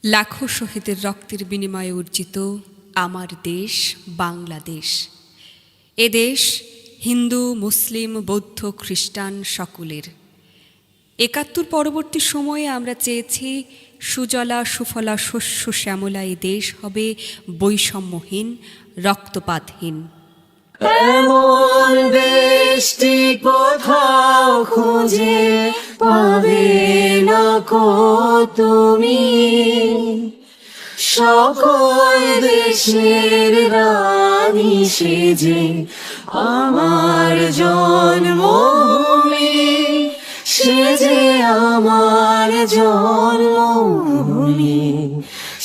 লাখো শহীদের রক্তের বিনিময়ে অর্জিত আমার দেশ বাংলাদেশ। এ দেশ হিন্দু, মুসলিম, বৌদ্ধ, খ্রিস্টান সকলের। ৭১ পরবর্তী সময়ে আমরা চেয়েছি সুজলা সুফলা শস্য শ্যামলা এ দেশ হবে বৈষম্যহীন, রক্তপাতহীন। এমন দেশটি কোথাও খুঁজে পাবে না কো তুমি, সকল দেশের রানী সেজে আমার জন্মভূমি, সেজে আমার জন্মভূমি,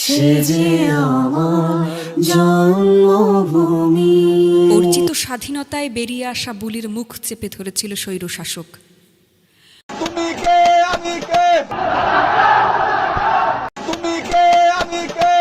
সেজে আমার জন্মভূমি। অর্জিত স্বাধীনতায় বেরিয়ে আসা বুলির মুখ চেপে ধরেছিল স্বৈরশাসক। তুমি কে আমি কে, তুমি কে আমি কে।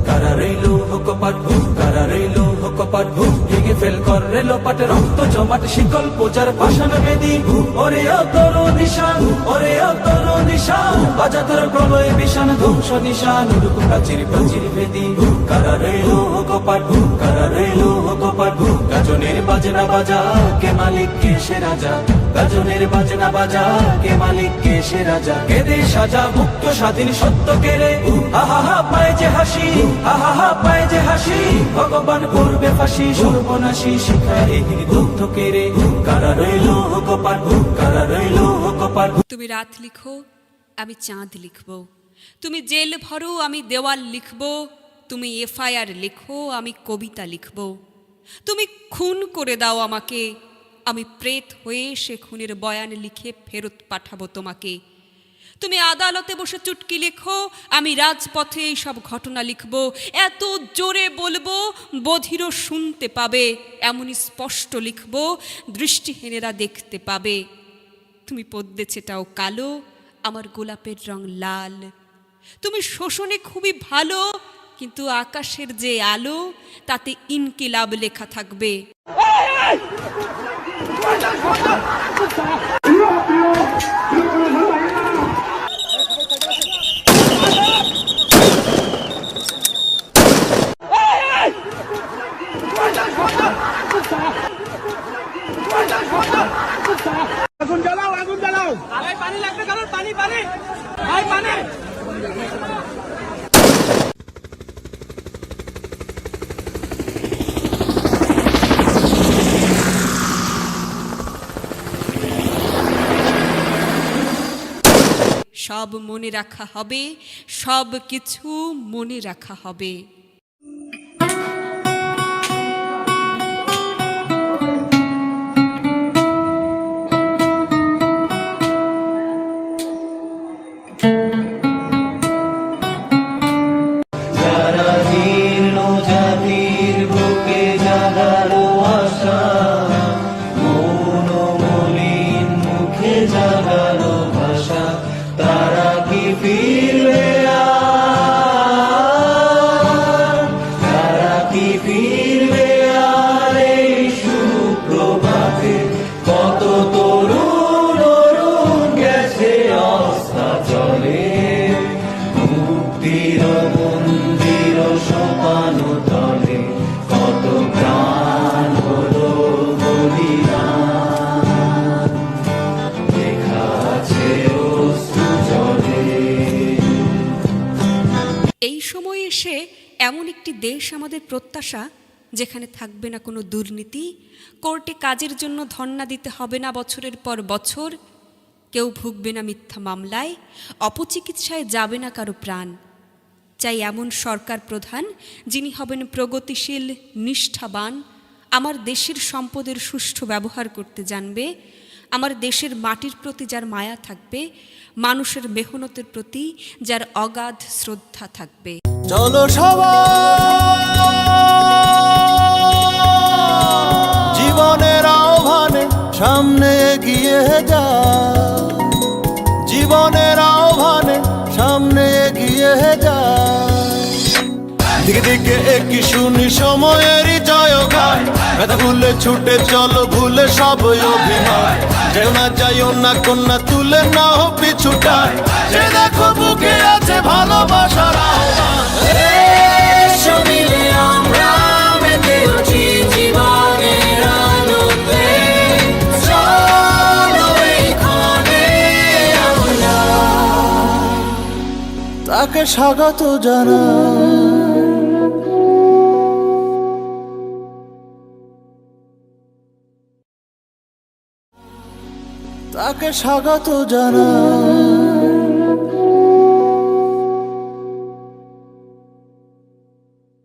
কারা রইলো কপাট ভূ, কারা রইলো কপাট ভূ, ভেঙে ফেল কর রেলো পাট, রক্ত জমাট শিকল পূজার পাষাণ বেদী। ওরে অতর নিশান, ওরে অতর নিশান, বাজা তোর প্রলয় বিশান ধ্বংস নিশান, উড়ুক প্রাচীর প্রাচীর বেদী। কারা রইলো কপাট ভূ, কারা রইলো কপাট ভূ, গাজনের বাজনা বাজা কে মালিক কে সে রাজা, গাজনের বাজনা বাজা কে মালিক কে সে রাজা। কেদে সাজা মুক্ত স্বাধীন সত্য কেড়ে, আহা হা পায় যে হাসি, আহা হা পায় যে হাসি, ভগবান করবে ফাঁসি সর্বনাশী শিখায় এই দুগ্ধ কেড়ে। কারা রইল কপাট ভূ, কারা রইল কপাট ভূ। তুমি রাত লিখো, আমি চাঁদ লিখব। তুমি জেল ভরো, আমি দেওয়াল লিখব। তুমি এফআইআর লেখো, আমি কবিতা লিখব। তুমি খুন করে দাও আমাকে, আমি প্রেত হয়ে সে খুনের বয়ান লিখে ফেরত পাঠাবো তোমাকে। তুমি আদালতে বসে চুটকি লেখো, আমি রাজপথে এই সব ঘটনা লিখব। এত জোরে বলবো বধিরও শুনতে পাবে, এমনই স্পষ্ট লিখব দৃষ্টিহীনেরা দেখতে পাবে। তুমি পদ্মে ছেটাও কালো, আমার গোলাপের রং লাল। তুমি শোষণে খুবই ভালো, কিন্তু আকাশের যে আলো তাতে ইনকিলাব লেখা থাকবে। আগুন জ্বালাও, আগুন জ্বালাও। পানি লাগবে কারণ, পানি পানি ভাই পানি। সব মনে রাখা হবে, সব কিছু মনে রাখা হবে। যারা জীর্ণ জাতির বুকে জাগালো আশা, মৌন মলিন মুখে জাগালো ভাষা, তারা কি ফিরবে আর, তারা কি ফিরবে আর এই সুপ্রভাতে। কত তরুণ অরুণ গেছে অস্তা চলে, মুক্তির মন্দির সোপানো তলে, কত প্রাণ হলো বলিদান, লেখা আছে অশ্রু জলে। এই সময়ে এসে এমন একটি দেশ আমাদের প্রত্যাশা, যেখানে থাকবে না কোনো দুর্নীতি, কোর্টে কাজের জন্য ধর্ণা দিতে হবে না বছরের পর বছর, কেউ ভুগবে না মিথ্যা মামলায়, অপচিকিৎসায় যাবে না কারো প্রাণ। চাই এমন সরকার প্রধান যিনি হবেন প্রগতিশীল, নিষ্ঠাবান, আমার দেশের সম্পদের সুষ্ঠু ব্যবহার করতে জানবে, আমার দেশের মাটির প্রতি যার মায়া থাকবে, মানুষের মেহনতের প্রতি যার অগাধ শ্রদ্ধা থাকবে। চলো সবাই জীবনের আহ্বানে সামনে এগিয়ে যা, জীবনের আহ্বানে সামনে এগিয়ে যা। দিকে দিকে একই শুনি সময়েরই জয়গান, ব্যথা ভুলে ছুটে চলো ভুলে সব অভিমান। যেও না যাইও না কন্যা তুলে নাও পিছুটায়, সে দেখো বুকে আছে ভালোবাসার আহ্বান। এসো মিলে আমরা মেতে উঠি জীবনের আনন্দে, চলো এই ক্ষণে আমরা তাকে স্বাগত জানাই। তাকে স্বাগত জানাই।